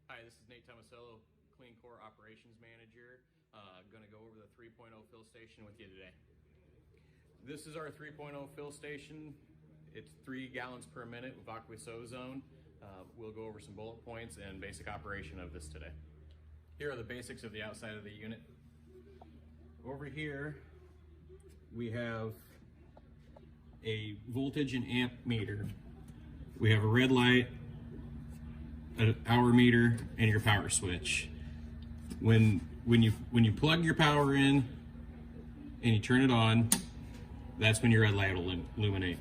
Hi, this is Nate Tomasello, CleanCore Operations Manager. Going to go over the 3.0 fill station with you today. This is our 3.0 fill station. It's 3 gallons per minute with aqueous ozone. We'll go over some bullet points and basic operation of this today. Here are the basics of the outside of the unit. Over here, we have a voltage and amp meter. We have a red light, an hour meter, and your power switch. When you plug your power in and you turn it on, that's when your red light will illuminate.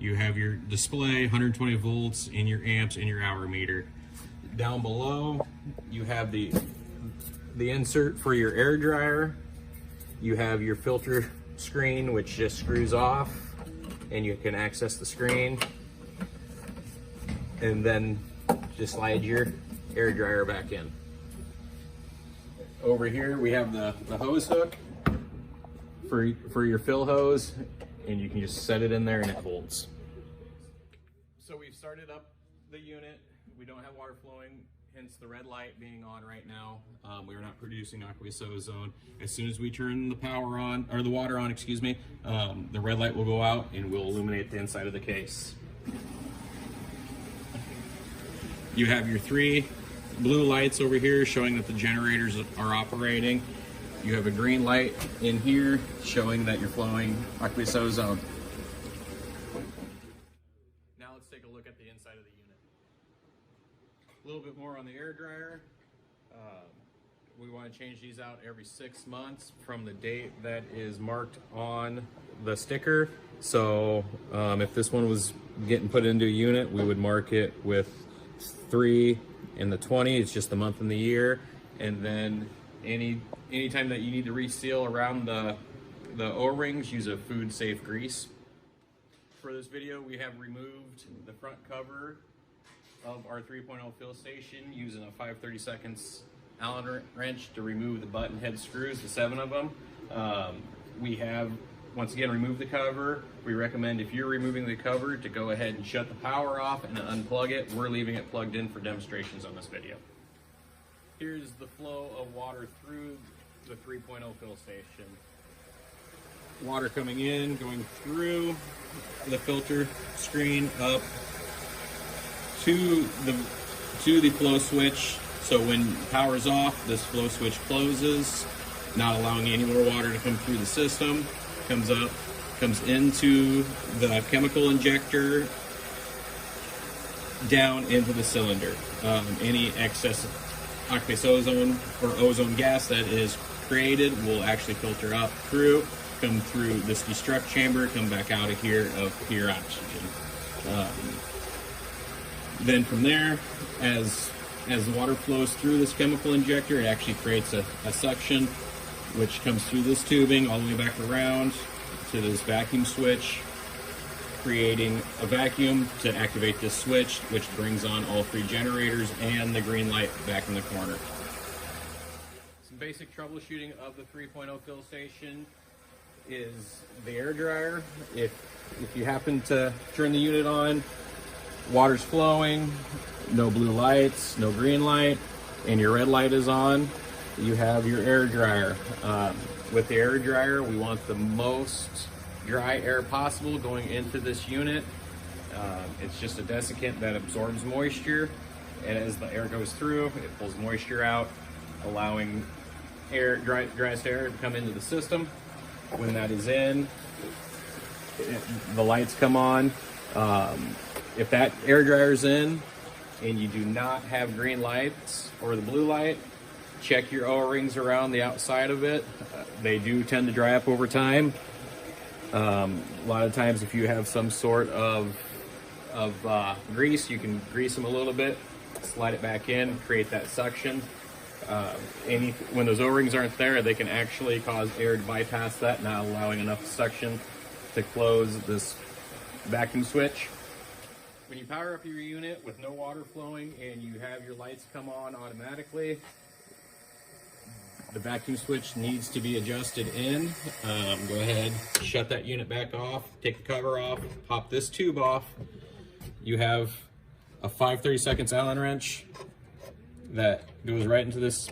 You have your display, 120 volts, and your amps and your hour meter. Down below, you have the insert for your air dryer. You have your filter screen, which just screws off, and you can access the screen, and then just slide your air dryer back in. Over here we have the hose hook for your fill hose, and you can just set it in there and it holds. So we've started up the unit. We don't have water flowing, hence the red light being on right now. We are not producing aqueous ozone. As soon as we turn the power on, or the water on, excuse me, the red light will go out and will illuminate the inside of the case. You have your 3 blue lights over here showing that the generators are operating. You have a green light in here showing that you're flowing aqueous ozone. Now let's take a look at the inside of the unit. A little bit more on the air dryer. We want to change these out every 6 months from the date that is marked on the sticker. So if this one was getting put into a unit, we would mark it with 3 and the 20. It's just the month and the year. And then anytime that you need to reseal around the O-rings, use a food safe grease. For this video, we have removed the front cover of our 3.0 fill station using a 5/32 Allen wrench to remove the button head screws, the 7 of them. We have, once again, removed the cover. We recommend, if you're removing the cover, to go ahead and shut the power off and unplug it. We're leaving it plugged in for demonstrations on this video. Here's the flow of water through the 3.0 fill station. Water coming in, going through the filter screen up to the flow switch. So when power's off, this flow switch closes, not allowing any more water to come through the system. Comes up, comes into the chemical injector, down into the cylinder. Any excess aqueous ozone or ozone gas that is created will actually filter up through, come through this destruct chamber, come back out of here of pure oxygen. Then from there, as the water flows through this chemical injector, it actually creates a suction, which comes through this tubing all the way back around to this vacuum switch, creating a vacuum to activate this switch, which brings on all 3 generators and the green light back in the corner. Some basic troubleshooting of the 3.0 fill station is the air dryer. If you happen to turn the unit on, water's flowing, no blue lights, no green light, and your red light is on, you have your air dryer. With the air dryer, we want the most dry air possible going into this unit. It's just a desiccant that absorbs moisture, and as the air goes through, it pulls moisture out, allowing driest air to come into the system. When that is in, the lights come on. If that air dryer's in and you do not have green lights or the blue light, check your O-rings around the outside of it. They do tend to dry up over time. A lot of times if you have some sort of grease, you can grease them a little bit, slide it back in, create that suction. When those O-rings aren't there, they can actually cause air to bypass that, not allowing enough suction to close this vacuum switch. When you power up your unit with no water flowing and you have your lights come on automatically, the vacuum switch needs to be adjusted in. Go ahead, shut that unit back off, take the cover off, pop this tube off. You have a 5/32 Allen wrench that goes right into this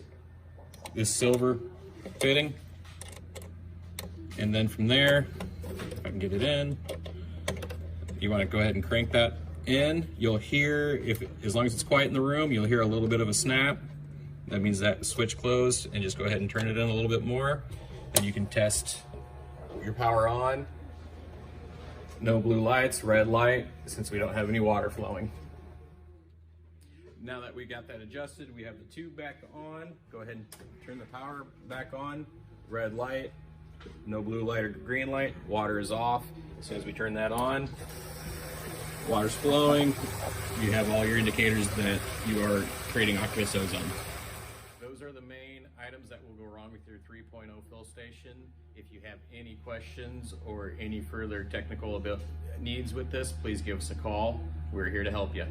silver fitting. And then from there, if I can get it in, you want to go ahead and crank that in. You'll hear, as long as it's quiet in the room, you'll hear a little bit of a snap. That means that switch closed, and just go ahead and turn it in a little bit more. And you can test your power on. No blue lights, red light, since we don't have any water flowing. Now that we got that adjusted, we have the tube back on. Go ahead and turn the power back on. Red light, no blue light or green light. Water is off. As soon as we turn that on, water's flowing. You have all your indicators that you are creating aqueous ozone. Those are the main items that will go wrong with your 3.0 fill station. If you have any questions or any further technical needs with this, please give us a call. We're here to help you.